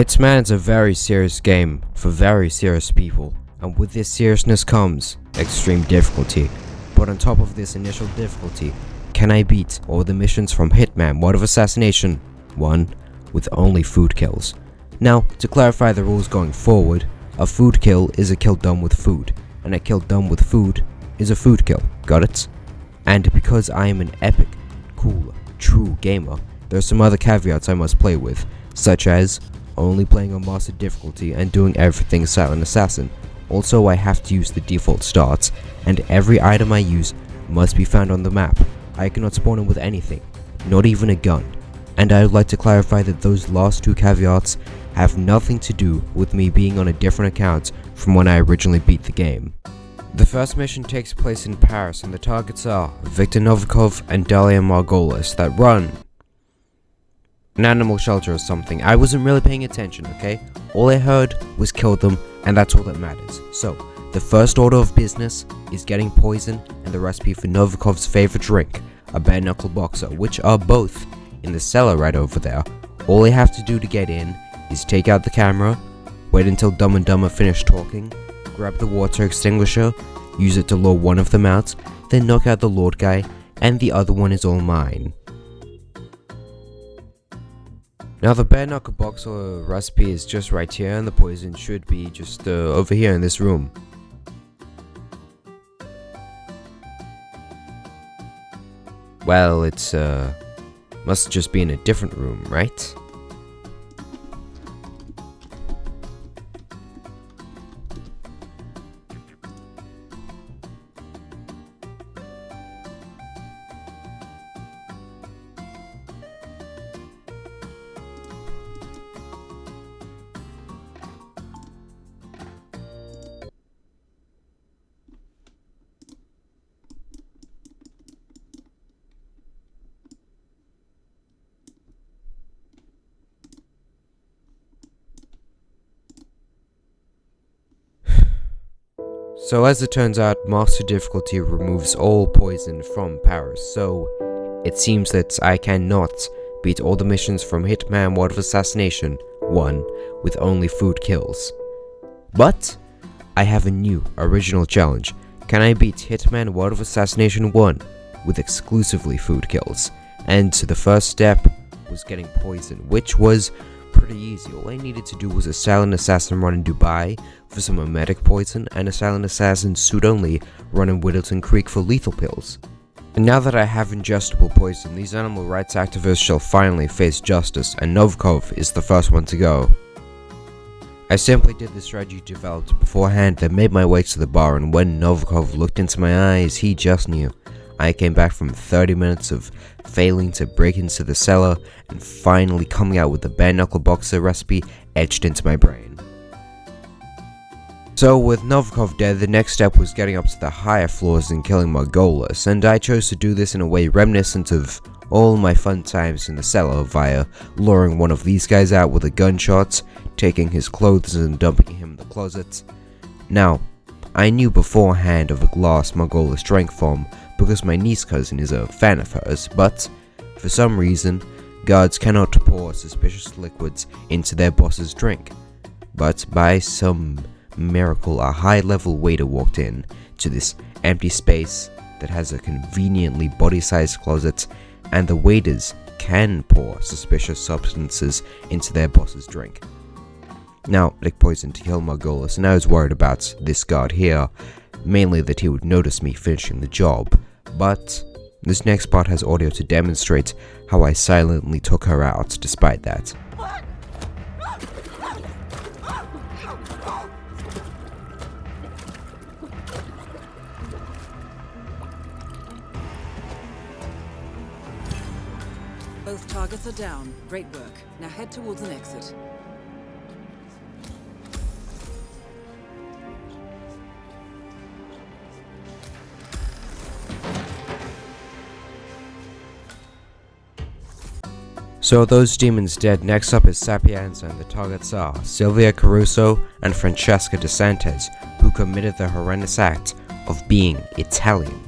Hitman's a very serious game for very serious people, and with this seriousness comes extreme difficulty. But on top of this initial difficulty, can I beat all the missions from Hitman Mode of Assassination 1 with only food kills? Now, to clarify the rules going forward, a food kill is a kill done with food, and a kill done with food is a food kill, got it? And because I am an epic, cool, true gamer, there are some other caveats I must play with, such as only playing on master difficulty and doing everything silent assassin. Also, I have to use the default starts, and every item I use must be found on the map. I cannot spawn in with anything, not even a gun. And I would like to clarify that those last two caveats have nothing to do with me being on a different account from when I originally beat the game. The first mission takes place in Paris, and the targets are Viktor Novikov and Dalia Margolis that run an animal shelter or something. I wasn't really paying attention, okay? All I heard was kill them, and that's all that matters. So, the first order of business is getting poison and the recipe for Novikov's favorite drink, a bare knuckle boxer, which are both in the cellar right over there. All I have to do to get in is take out the camera, wait until Dumb and Dumber finish talking, grab the water extinguisher, use it to lure one of them out, then knock out the Lord guy, and the other one is all mine. Now the bare knuckle boxer recipe is just right here, and the poison should be just over here in this room. Well, it's must just be in a different room, right? So as it turns out, master difficulty removes all poison from Paris, so it seems that I cannot beat all the missions from Hitman Mode of Assassination 1 with only food kills. But I have a new original challenge. Can I beat Hitman Mode of Assassination 1 with exclusively food kills? And the first step was getting poison, which was pretty easy. All I needed to do was a silent assassin run in Dubai for some emetic poison, and a silent assassin suit only run in Whittleton Creek for lethal pills. And now that I have ingestible poison, these animal rights activists shall finally face justice, and Novikov is the first one to go. I simply did the strategy developed beforehand, then made my way to the bar, and when Novikov looked into my eyes, he just knew. I came back from 30 minutes of failing to break into the cellar and finally coming out with the bare knuckle boxer recipe etched into my brain. So with Novikov dead, the next step was getting up to the higher floors and killing Margolis, and I chose to do this in a way reminiscent of all my fun times in the cellar via luring one of these guys out with a gunshot, taking his clothes and dumping him in the closet. Now, I knew beforehand of a glass Margolis drank from because my niece cousin is a fan of hers, but for some reason, guards cannot pour suspicious liquids into their boss's drink. But by some miracle, a high-level waiter walked in to this empty space that has a conveniently body-sized closet, and the waiters can pour suspicious substances into their boss's drink. Now, lick poison to kill Margolis, and I was worried about this guard here, mainly that he would notice me finishing the job, but this next part has audio to demonstrate how I silently took her out despite that. Both targets are down. Great work. Now head towards an exit. So those demons dead, next up is Sapienza, and the targets are Silvia Caruso and Francesca De Santis, who committed the horrendous act of being Italian.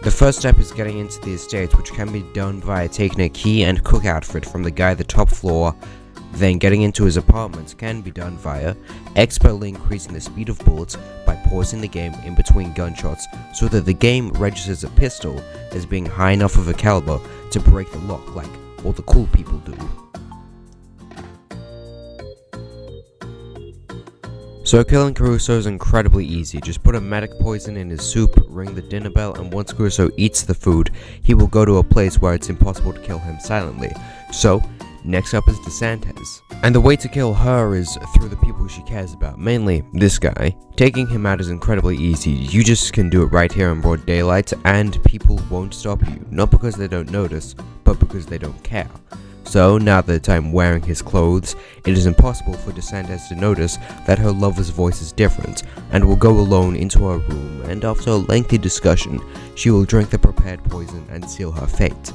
The first step is getting into the estate, which can be done via taking a key and cook outfit from the guy at the top floor Then getting into his apartment can be done via expertly increasing the speed of bullets by pausing the game in between gunshots so that the game registers a pistol as being high enough of a caliber to break the lock like all the cool people do. So killing Caruso is incredibly easy. Just put a medic poison in his soup, ring the dinner bell, and once Caruso eats the food, he will go to a place where it's impossible to kill him silently. So, next up is DeSantis. And the way to kill her is through the people she cares about, mainly this guy. Taking him out is incredibly easy. You just can do it right here in broad daylight, and people won't stop you. Not because they don't notice, but because they don't care. So, now that I'm wearing his clothes, it is impossible for DeSantis to notice that her lover's voice is different, and will go alone into her room, and after a lengthy discussion, she will drink the prepared poison and seal her fate.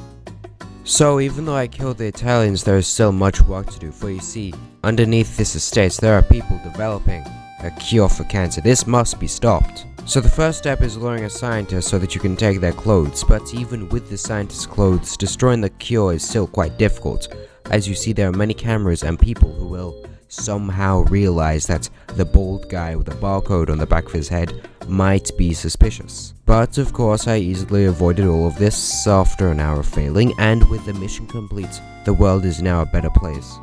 So, even though I killed the Italians, there is still much work to do, for you see, underneath this estate there are people developing a cure for cancer. This must be stopped. So the first step is luring a scientist so that you can take their clothes, but even with the scientist's clothes, destroying the cure is still quite difficult. As you see, there are many cameras and people who will somehow realize that the bald guy with a barcode on the back of his head might be suspicious. But of course I easily avoided all of this after an hour of failing, and with the mission complete, the world is now a better place.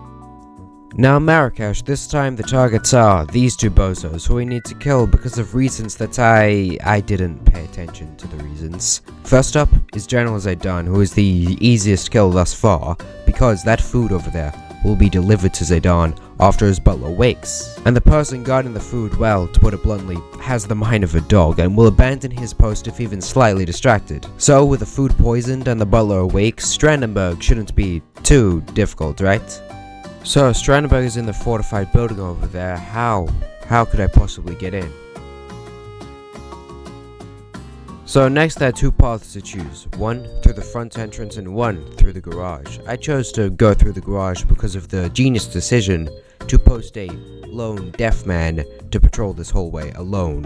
Now Marrakesh, this time the targets are these two bozos who we need to kill because of reasons that I didn't pay attention to the reasons. First up is General Zaidan, who is the easiest kill thus far, because that food over there will be delivered to Zaidan after his butler wakes. And the person guarding the food, well, to put it bluntly, has the mind of a dog and will abandon his post if even slightly distracted. So with the food poisoned and the butler awake, Strandenberg shouldn't be too difficult, right? So, Strandenberg is in the fortified building over there. How could I possibly get in? So next there are two paths to choose, one through the front entrance and one through the garage. I chose to go through the garage because of the genius decision to post a lone deaf man to patrol this hallway alone.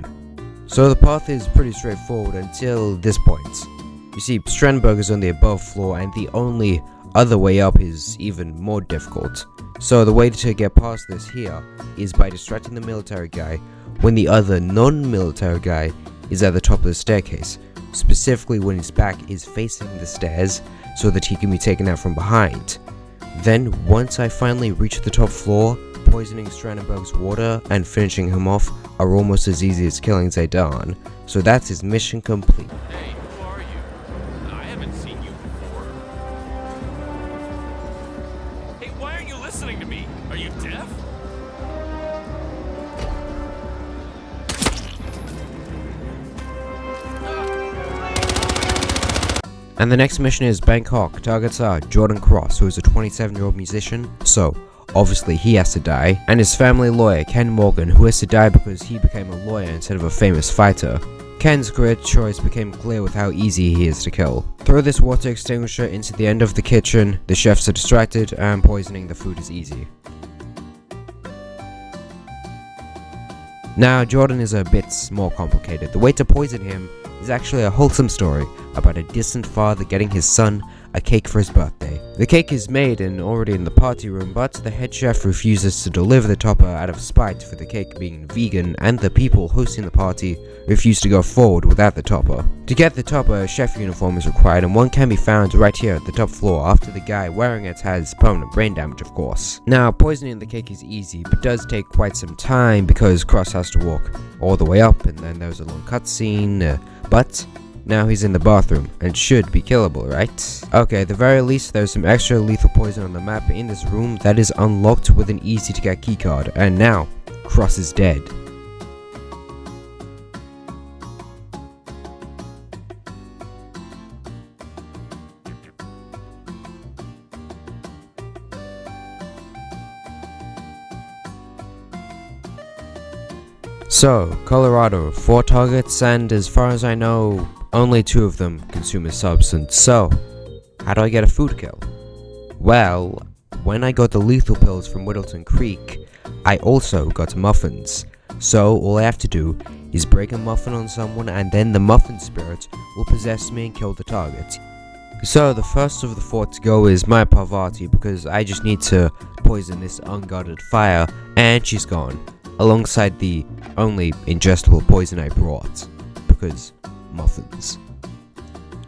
So the path is pretty straightforward until this point. You see, Strandenberg is on the above floor and the only other way up is even more difficult. So the way to get past this here is by distracting the military guy when the other non-military guy is at the top of the staircase, specifically when his back is facing the stairs so that he can be taken out from behind. Then once I finally reach the top floor, poisoning Strandenberg's water and finishing him off are almost as easy as killing Zaidan, so that's his mission complete. Hey, who are you? I haven't seen you before. Hey, why aren't you listening to me? Are you deaf? And the next mission is Bangkok. Targets are Jordan Cross, who is a 27-year-old musician, so obviously he has to die, and his family lawyer Ken Morgan, who has to die because he became a lawyer instead of a famous fighter. Ken's career choice became clear with how easy he is to kill. Throw this water extinguisher into the end of the kitchen, the chefs are distracted, and poisoning the food is easy. Now Jordan is a bit more complicated. The way to poison him is actually a wholesome story about a distant father getting his son a cake for his birthday. The cake is made and already in the party room, but the head chef refuses to deliver the topper out of spite for the cake being vegan, and the people hosting the party refuse to go forward without the topper. To get the topper, a chef uniform is required, and one can be found right here at the top floor after the guy wearing it has permanent brain damage, of course. Now, poisoning the cake is easy, but does take quite some time because Cross has to walk all the way up, and then there's a long cutscene, but now he's in the bathroom and should be killable, right? Okay, at the very least there's some extra lethal poison on the map in this room that is unlocked with an easy to get keycard, and now Cross is dead. So, Colorado, 4 targets, and as far as I know, only 2 of them consume a substance. So, how do I get a food kill? Well, when I got the lethal pills from Whittleton Creek, I also got muffins. So, all I have to do is break a muffin on someone, and then the muffin spirit will possess me and kill the target. So, the first of the 4 to go is Maya Parvati, because I just need to poison this unguarded fire, and she's gone, alongside the only ingestible poison I brought, because muffins.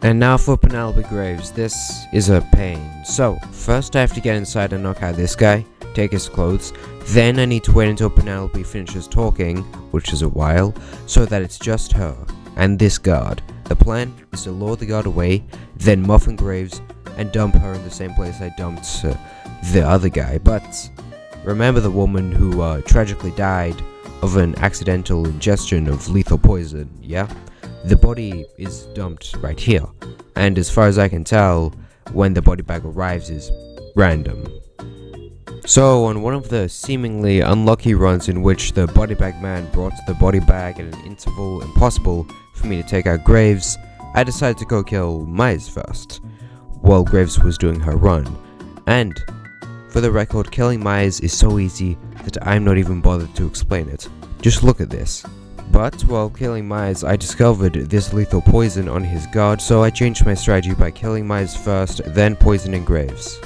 And now for Penelope Graves. This is a pain. So, first I have to get inside and knock out this guy, take his clothes, then I need to wait until Penelope finishes talking, which is a while, so that it's just her and this guard. The plan is to lure the guard away, then muffin Graves and dump her in the same place I dumped the other guy. But remember the woman who tragically died of an accidental ingestion of lethal poison, yeah? The body is dumped right here, and as far as I can tell, when the body bag arrives is random. So, on one of the seemingly unlucky runs in which the body bag man brought the body bag at an interval impossible for me to take out Graves, I decided to go kill Mize first, while Graves was doing her run. And, for the record, killing Mize is so easy that I'm not even bothered to explain it. Just look at this. But while killing Mize, I discovered this lethal poison on his guard, so I changed my strategy by killing Mize first, then poisoning Graves.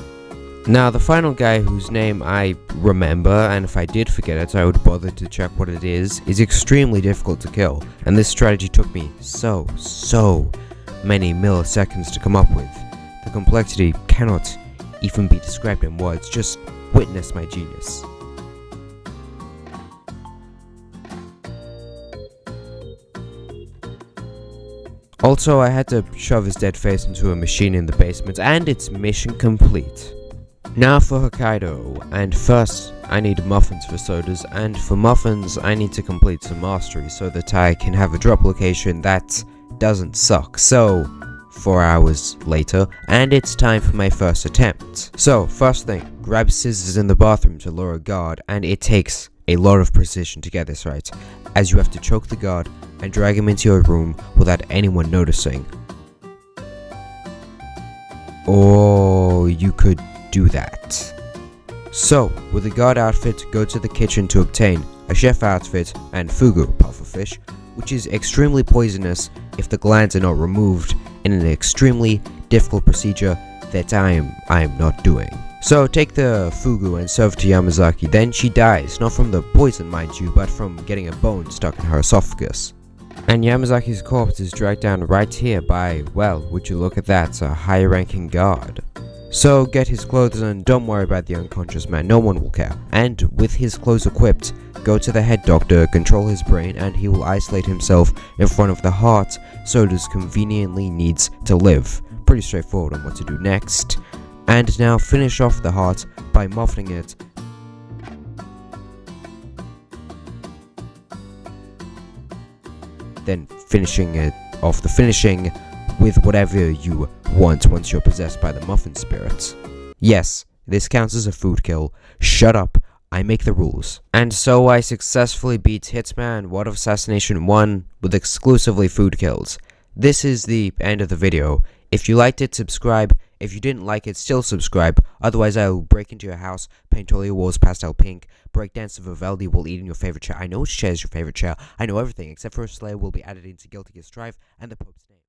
Now, the final guy whose name I remember, and if I did forget it, I would bother to check what it is extremely difficult to kill, and this strategy took me so many milliseconds to come up with. The complexity cannot even be described in words, just witness my genius. Also, I had to shove his dead face into a machine in the basement, and it's mission complete. Now for Hokkaido, and first I need muffins for sodas, and for muffins I need to complete some mastery so that I can have a drop location that doesn't suck. So, 4 hours later, and it's time for my first attempt. So, first thing, grab scissors in the bathroom to lure a guard, and it takes a lot of precision to get this right, as you have to choke the guard and drag him into your room without anyone noticing. Or you could do that. So, with a guard outfit, go to the kitchen to obtain a chef outfit and fugu, pufferfish, which is extremely poisonous if the glands are not removed in an extremely difficult procedure that I am not doing. So take the fugu and serve to Yamazaki, then she dies, not from the poison mind you, but from getting a bone stuck in her esophagus. And Yamazaki's corpse is dragged down right here by, well, would you look at that, a high ranking guard. So get his clothes and don't worry about the unconscious man, no one will care. And with his clothes equipped, go to the head doctor, control his brain, and he will isolate himself in front of the heart so it conveniently needs to live. Pretty straightforward on what to do next. And now finish off the heart by muffling it. Then finishing it off the finishing with whatever you want once you're possessed by the muffin spirits. Yes, this counts as a food kill. Shut up, I make the rules. And so I successfully beat Hitman World of Assassination 1 with exclusively food kills. This is the end of the video. If you liked it, subscribe. If you didn't like it, still subscribe. Otherwise, I will break into your house, paint all your walls pastel pink, break dance to Vivaldi while eating your favorite chair. I know which chair is your favorite chair. I know everything except for a Slayer will be added into Guilty Gear Strive and the Pope's